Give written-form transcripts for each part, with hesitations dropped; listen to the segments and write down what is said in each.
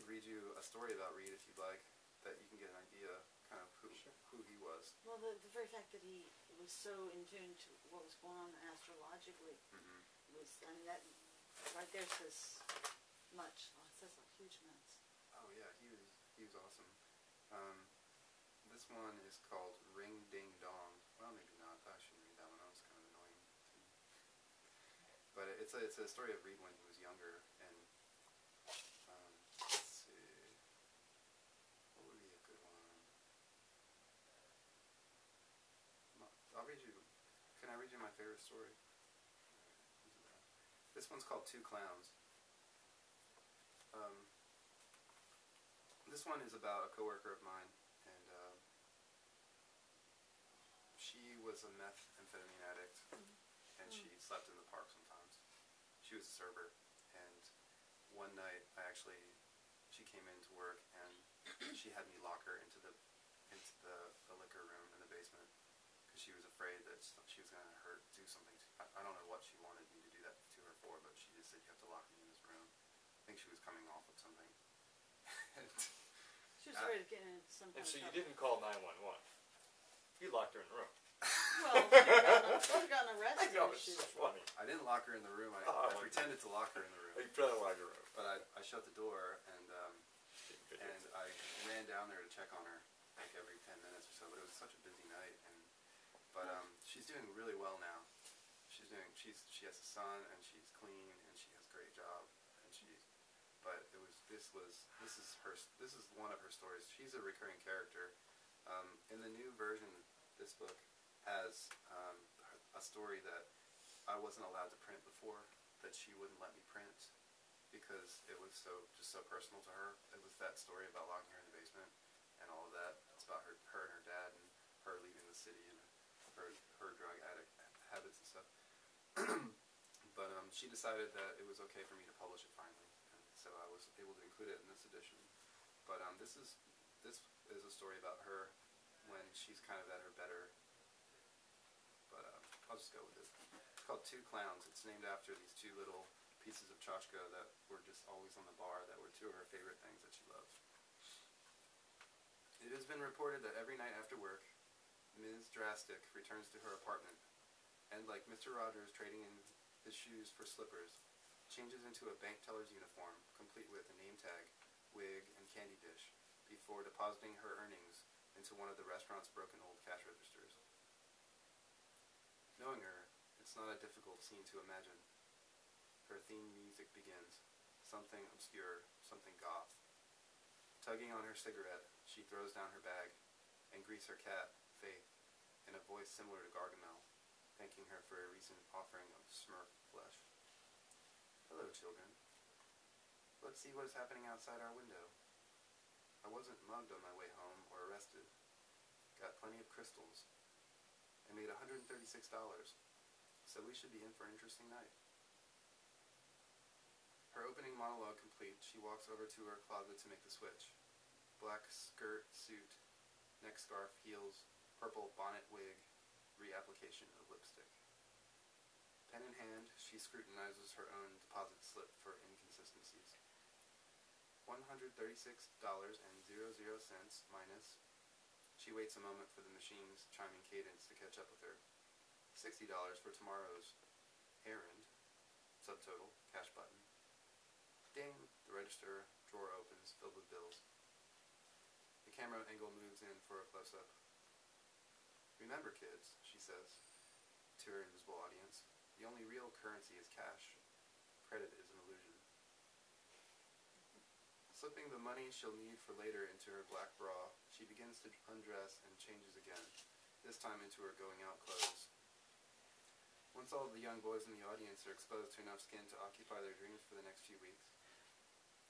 could read you a story about Reed if you'd like, that you can get an idea kind of who he was. Well, the very fact that he was so in tune to what was going on astrologically was, I mean, that right there says much. Oh, it says like huge amounts. Oh yeah, he was awesome. This one is called Ring Ding Dong. Well, maybe not. I shouldn't read that one. That was kind of annoying to me. But it's a story of Reed when he was younger, and let's see, what would be a good one? I'll read you. Can I read you my favorite story? This one's called Two Clowns. This one is about a coworker of mine, and she was a methamphetamine addict, and she slept in the park sometimes. She was a server, and one night she came into work, and she had me lock her into the liquor room in the basement, because she was afraid that she was going to do something. I don't know what she wanted me to do that to her for, but she just said, you have to lock me in this room. I think she was coming off of something. She was ready to get in some kind of trouble. And so you trouble. didn't call 911. You locked her in the room. Well, she would have gotten arrested. I know, it's so funny. I didn't lock her in the room. I pretended to lock her in the room. You pretended to lock her in the room. But I shut the door, and I ran down there to check on her like every 10 minutes or so. But it was such a busy night, but she's doing really well now. She has a son, and she's clean, and she has a great job, and this is one of her stories. She's a recurring character. In the new version, this book has a story that I wasn't allowed to print before, that she wouldn't let me print because it was just so personal to her. It was that story about locking her in the basement and all of that. It's about her and her dad, and her leaving the city, and her drug addict habits and stuff. But she decided that it was okay for me to publish it finally, and so I was able to include it in this edition. But this is a story about her when she's kind of at her better. But I'll just go with it. It's called Two Clowns. It's named after these two little pieces of tchotchke that were just always on the bar, that were two of her favorite things that she loved. It has been reported that every night after work, Ms. Drastic returns to her apartment, and like Mr. Rogers trading in his shoes for slippers, changes into a bank teller's uniform, complete with a name tag, wig, and candy dish, before depositing her earnings into one of the restaurant's broken old cash registers. Knowing her, it's not a difficult scene to imagine. Her theme music begins, something obscure, something goth. Tugging on her cigarette, she throws down her bag, and greets her cat, Faith, in a voice similar to Gargamel, thanking her for a recent offering of Smurf flesh. Hello, children. Let's see what is happening outside our window. I wasn't mugged on my way home or arrested. Got plenty of crystals. I made $136, so we should be in for an interesting night. Her opening monologue complete, she walks over to her closet to make the switch. Black skirt, suit, neck scarf, heels, purple bonnet, wig, reapplication of lipstick. Pen in hand, she scrutinizes her own deposit slip for inconsistencies. $136.00 minus. She waits a moment for the machine's chiming cadence to catch up with her. $60 for tomorrow's errand. Subtotal, cash button. Ding, the register drawer opens, filled with bills. The camera angle moves in for a close-up. Remember, kids, she says to her invisible audience, the only real currency is cash. Credit is an illusion. Slipping the money she'll need for later into her black bra, she begins to undress and changes again, this time into her going-out clothes. Once all of the young boys in the audience are exposed to enough skin to occupy their dreams for the next few weeks,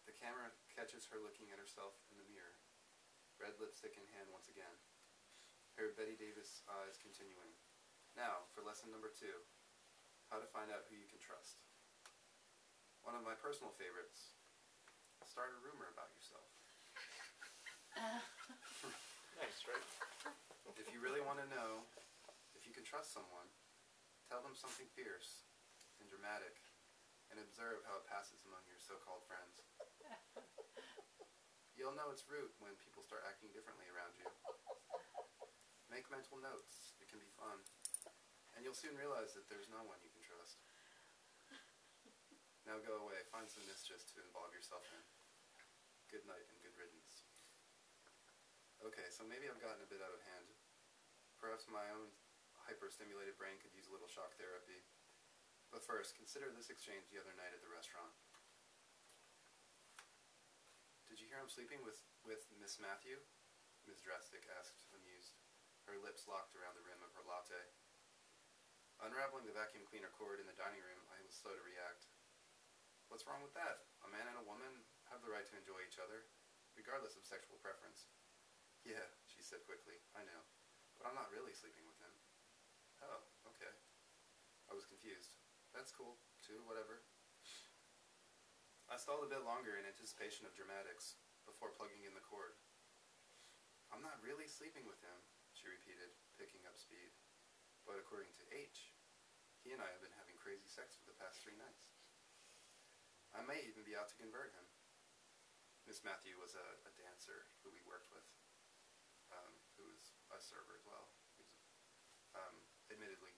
the camera catches her looking at herself in the mirror, red lipstick in hand once again, her Betty Davis eyes continuing. Now, for lesson number 2, how to find out who you can trust. One of my personal favorites, start a rumor about yourself. Nice, right? If you really want to know if you can trust someone, tell them something fierce and dramatic, and observe how it passes among your so-called friends. know its root when people start acting differently around you. Make mental notes. It can be fun. And you'll soon realize that there's no one you can trust. Now go away. Find some mischief to involve yourself in. Good night and good riddance. Okay, so maybe I've gotten a bit out of hand. Perhaps my own hyper-stimulated brain could use a little shock therapy. But first, consider this exchange the other night at the restaurant. Did you hear him sleeping with Miss Matthew? Ms. Drastic asked, amused. Her lips locked around the rim of her latte. Unraveling the vacuum cleaner cord in the dining room, I was slow to react. What's wrong with that? A man and a woman have the right to enjoy each other, regardless of sexual preference. Yeah, she said quickly, I know. But I'm not really sleeping with him. Oh, okay. I was confused. That's cool, too, whatever. I stalled a bit longer in anticipation of dramatics, before plugging in the cord. I'm not really sleeping with him, she repeated, picking up speed. But according to H, he and I have been having crazy sex for the past 3 nights. I may even be out to convert him. Miss Matthew was a dancer who we worked with, who was a server as well. He was, admittedly,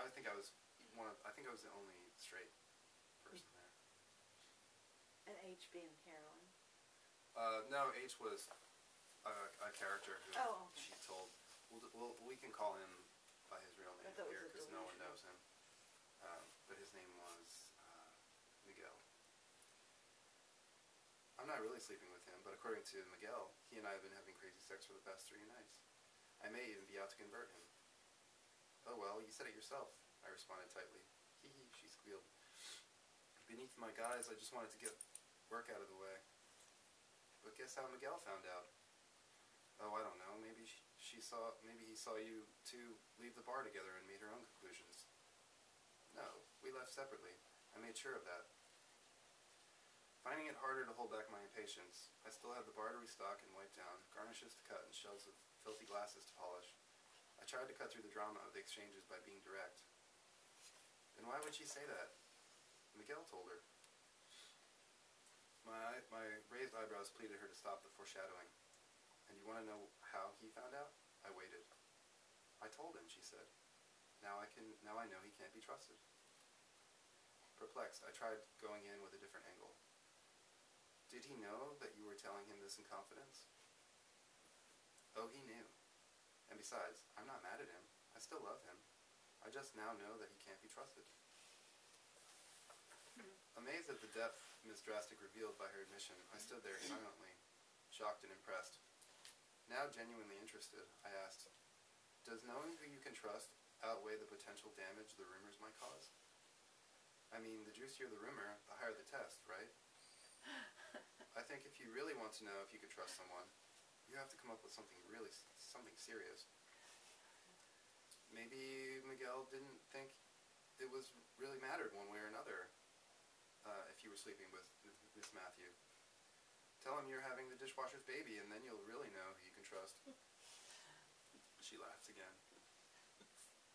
I think I was the only straight person there. And H being Carolyn. No, H was a character who Oh, okay. she told. We can call him by his real name I thought it was here a because no one delusion. knows him. But his name was Miguel. I'm not really sleeping with him, but according to Miguel, he and I have been having crazy sex for the past 3 nights. I may even be out to convert him. Oh well, you said it yourself, I responded tightly. Hee hee, she squealed. Beneath my guise, I just wanted to get work out of the way. But guess how Miguel found out? Oh, I don't know. Maybe he saw you two leave the bar together and made her own conclusions. No, we left separately. I made sure of that. Finding it harder to hold back my impatience, I still had the bar to restock and wipe down, garnishes to cut, and shelves of filthy glasses to polish. I tried to cut through the drama of the exchanges by being direct. Then why would she say that? Miguel told her. My raised eyebrows pleaded her to stop the foreshadowing. And you want to know how he found out? I waited. I told him, she said. Now I know he can't be trusted. Perplexed, I tried going in with a different angle. Did he know that you were telling him this in confidence? Oh, he knew. And besides, I'm not mad at him. I still love him. I just now know that he can't be trusted. Amazed at the depth Ms. Drastic revealed by her admission, I stood there silently, shocked and impressed. Now genuinely interested, I asked, does knowing who you can trust outweigh the potential damage the rumors might cause? I mean, the juicier the rumor, the higher the test, right? I think if you really want to know if you could trust someone, you have to come up with something serious. Maybe Miguel didn't think it was really mattered one way or another if you were sleeping with Miss Matthew. Tell him you're having the dishwasher's baby, and then you'll really know who you can trust. She laughed again.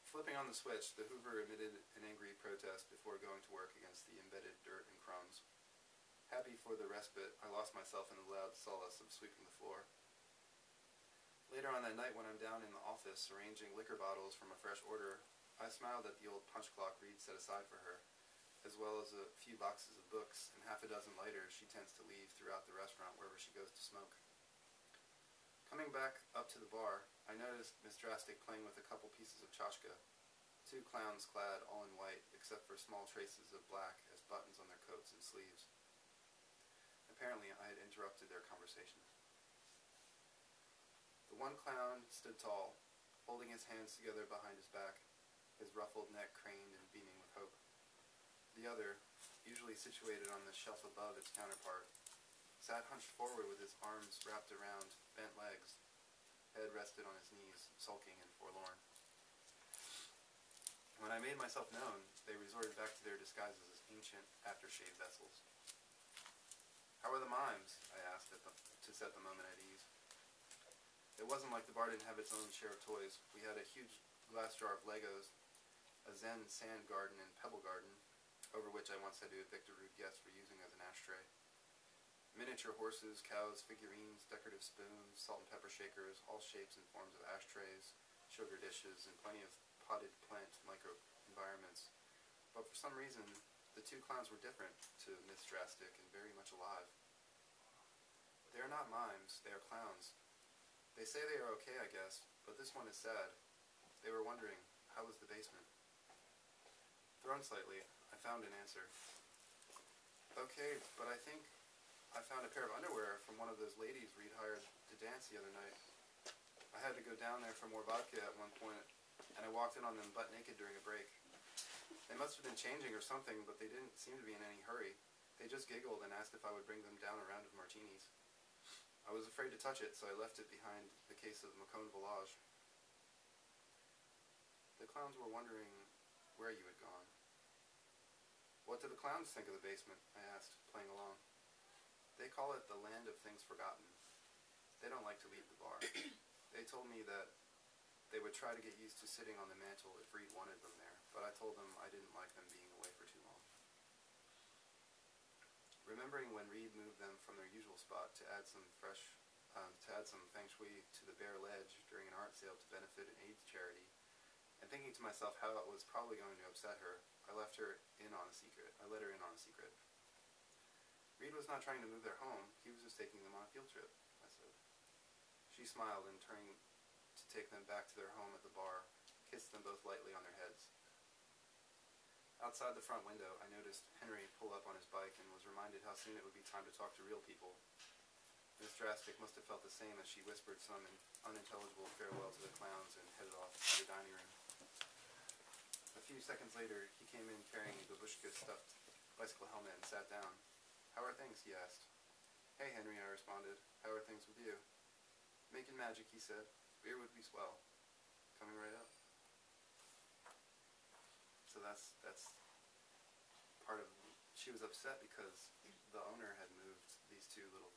Flipping on the switch, the Hoover emitted an angry protest before going to work against the embedded dirt and crumbs. Happy for the respite, I lost myself in the loud solace of sweeping the floor. Later on that night, when I'm down in the office arranging liquor bottles from a fresh order, I smiled at the old punch clock Reed set aside for her, as well as a few boxes of books and half a dozen lighters she tends to leave throughout the restaurant wherever she goes to smoke. Coming back up to the bar, I noticed Miss Drastic playing with a couple pieces of tchotchke, 2 clowns clad all in white except for small traces of black as buttons on their coats and sleeves. Apparently, I had interrupted their conversation. The one clown stood tall, holding his hands together behind his back, his ruffled neck craned and beaming with hope. The other, usually situated on the shelf above its counterpart, sat hunched forward with his arms wrapped around bent legs, head rested on his knees, sulking and forlorn. When I made myself known, they resorted back to their disguises as ancient aftershave vessels. How are the mimes? I asked to set the moment at ease. It wasn't like the bar didn't have its own share of toys. We had a huge glass jar of Legos, a Zen sand garden and pebble garden, over which I once had to evict a rude guest for using as an ashtray. Miniature horses, cows, figurines, decorative spoons, salt and pepper shakers, all shapes and forms of ashtrays, sugar dishes, and plenty of potted plant microenvironments. But for some reason, the two clowns were different to Miss Drastic and very much alive. They are not mimes, they are clowns. They say they are okay, I guess, but this one is sad. They were wondering, how was the basement? Thrown slightly, I found an answer. Okay, but I think I found a pair of underwear from one of those ladies Reed hired to dance the other night. I had to go down there for more vodka at one point, and I walked in on them butt naked during a break. They must have been changing or something, but they didn't seem to be in any hurry. They just giggled and asked if I would bring them down a round of martinis. I was afraid to touch it, so I left it behind the case of Macon Volage. The clowns were wondering where you had gone. What do the clowns think of the basement? I asked, playing along. They call it the land of things forgotten. They don't like to leave the bar. They told me that they would try to get used to sitting on the mantel if Reed wanted them there, but I told them I didn't like them being away for too long. Remembering when Reed moved them from their usual spot to add some feng shui to the bare ledge during an art sale to benefit an AIDS charity, and thinking to myself how it was probably going to upset her, I let her in on a secret. Reed was not trying to move their home, he was just taking them on a field trip, I said. She smiled and turning to take them back to their home at the bar, kissed them both lightly on their heads. Outside the front window, I noticed Henry pull up on his bike and was reminded how soon it would be time to talk to real people. Miss Drastic must have felt the same as she whispered some unintelligible farewell to the clowns and headed off to the dining room. A few seconds later, he came in carrying a babushka stuffed bicycle helmet and sat down. How are things? He asked. Hey, Henry, I responded. How are things with you? Making magic, he said. Beer would be swell. Coming right up. So that's part of, she was upset because the owner had moved these two little